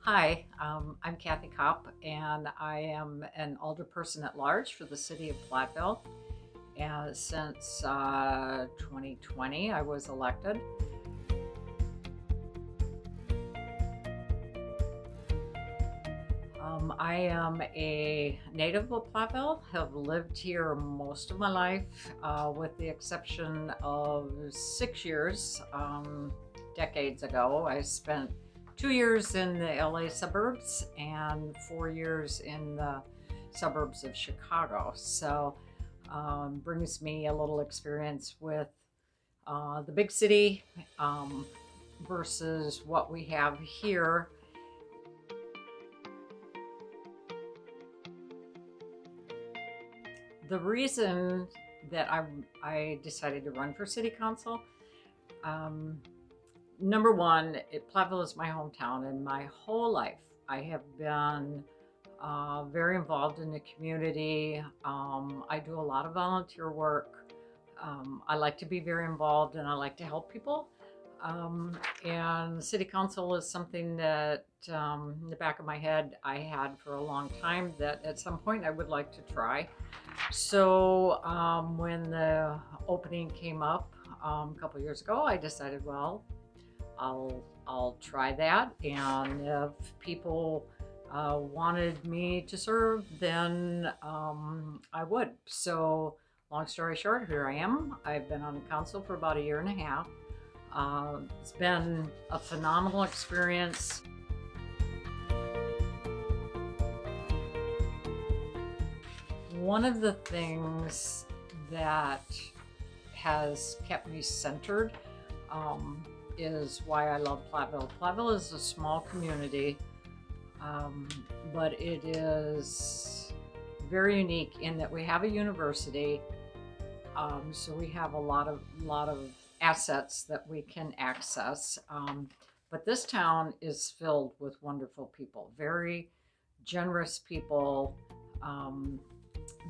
Hi, I'm Kathy Kopp, and I am an alderperson at large for the city of Platteville. And since 2020, I was elected. I am a native of Platteville, have lived here most of my life, with the exception of 6 years. Decades ago, I spent 2 years in the LA suburbs and 4 years in the suburbs of Chicago. So brings me a little experience with the big city versus what we have here. The reason that I decided to run for city council, um, number one, Platteville is my hometown, and my whole life I have been very involved in the community. I do a lot of volunteer work. I like to be very involved and I like to help people. And city council is something that in the back of my head I had for a long time that at some point I would like to try. So when the opening came up a couple years ago, I decided, well, I'll try that, and if people wanted me to serve, then I would. So long story short, here I am. I've been on the council for about a year and a half. It's been a phenomenal experience. One of the things that has kept me centered is why I love Platteville. Platteville is a small community, but it is very unique in that we have a university, so we have a lot of assets that we can access. But this town is filled with wonderful people, very generous people,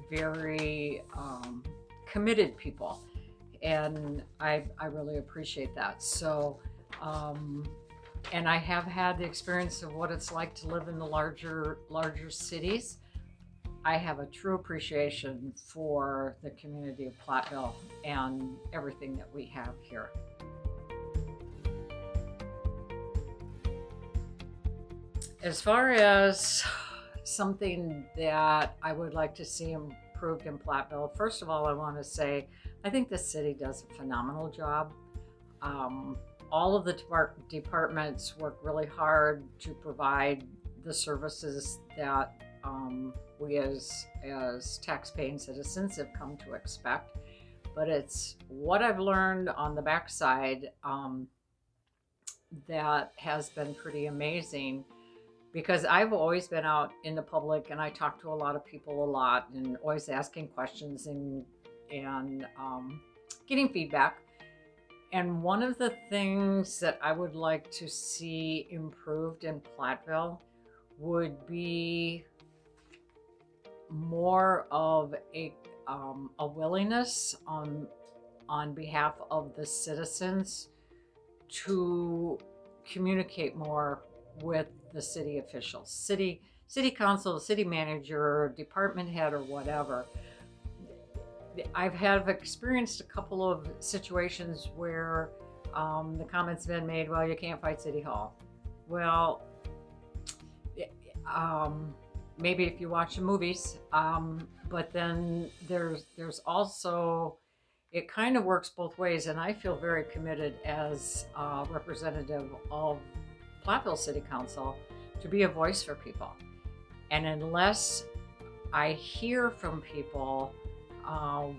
very committed people, and I really appreciate that. So and I have had the experience of what it's like to live in the larger cities. I have a true appreciation for the community of Platteville and everything that we have here. As far as something that I would like to see improved in Platteville, first of all, I want to say I think the city does a phenomenal job. All of the departments work really hard to provide the services that we as tax-paying citizens have come to expect. But it's what I've learned on the backside that has been pretty amazing, because I've always been out in the public and I talk to a lot of people a lot and always asking questions and getting feedback. And one of the things that I would like to see improved in Platteville would be more of a willingness on behalf of the citizens to communicate more with the city officials, city council, city manager, department head, or whatever. I've experienced a couple of situations where the comments have been made, well, you can't fight City Hall. Well, maybe if you watch the movies, but then there's also, it kind of works both ways, and I feel very committed as a representative of Platteville City Council to be a voice for people. And unless I hear from people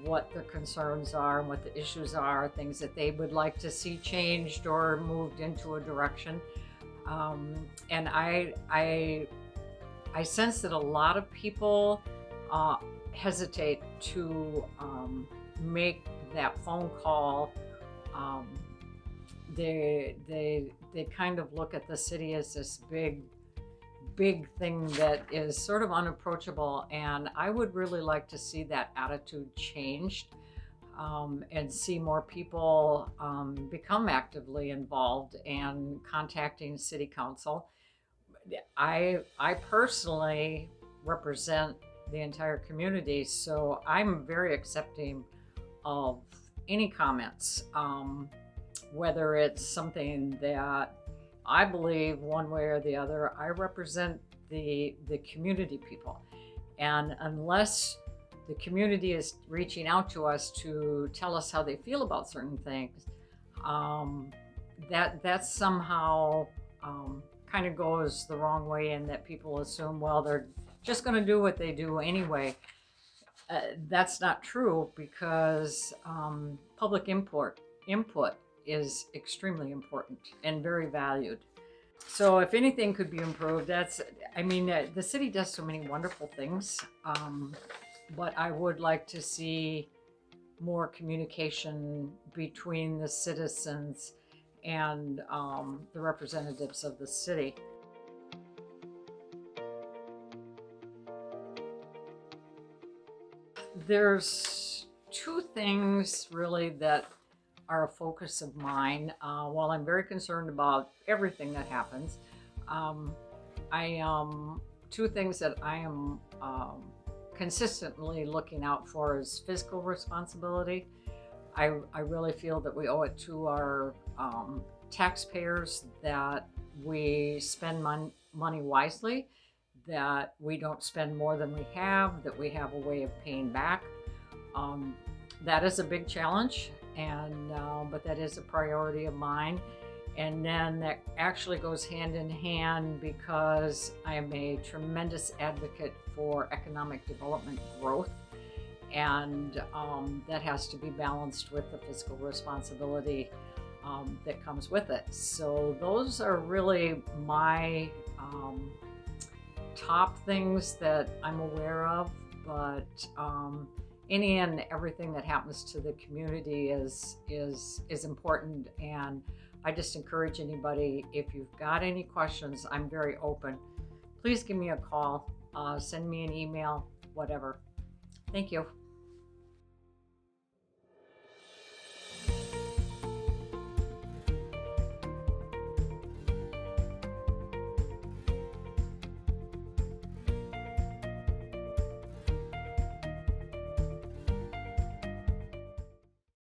what the concerns are and what the issues are, things that they would like to see changed or moved into a direction, and I sense that a lot of people hesitate to make that phone call. They kind of look at the city as this big thing that is sort of unapproachable, and I would really like to see that attitude changed, and see more people become actively involved and contacting city council. I personally represent the entire community, so I'm very accepting of any comments, whether it's something that I believe one way or the other. I represent the community people, and unless the community is reaching out to us to tell us how they feel about certain things, um, that somehow kind of goes the wrong way, and that people assume, well, they're just going to do what they do anyway. That's not true, because public input is extremely important and very valued. So if anything could be improved, the city does so many wonderful things, but I would like to see more communication between the citizens and the representatives of the city. There's two things really that are a focus of mine. While I'm very concerned about everything that happens, two things that I am consistently looking out for is fiscal responsibility. I really feel that we owe it to our taxpayers that we spend money wisely, that we don't spend more than we have, that we have a way of paying back. That is a big challenge, but that is a priority of mine. And then that actually goes hand in hand, because I am a tremendous advocate for economic development growth, and that has to be balanced with the fiscal responsibility that comes with it. So those are really my top things that I'm aware of, but any and everything that happens to the community is important, and I just encourage anybody, if you've got any questions, I'm very open. Please give me a call, send me an email, whatever. Thank you.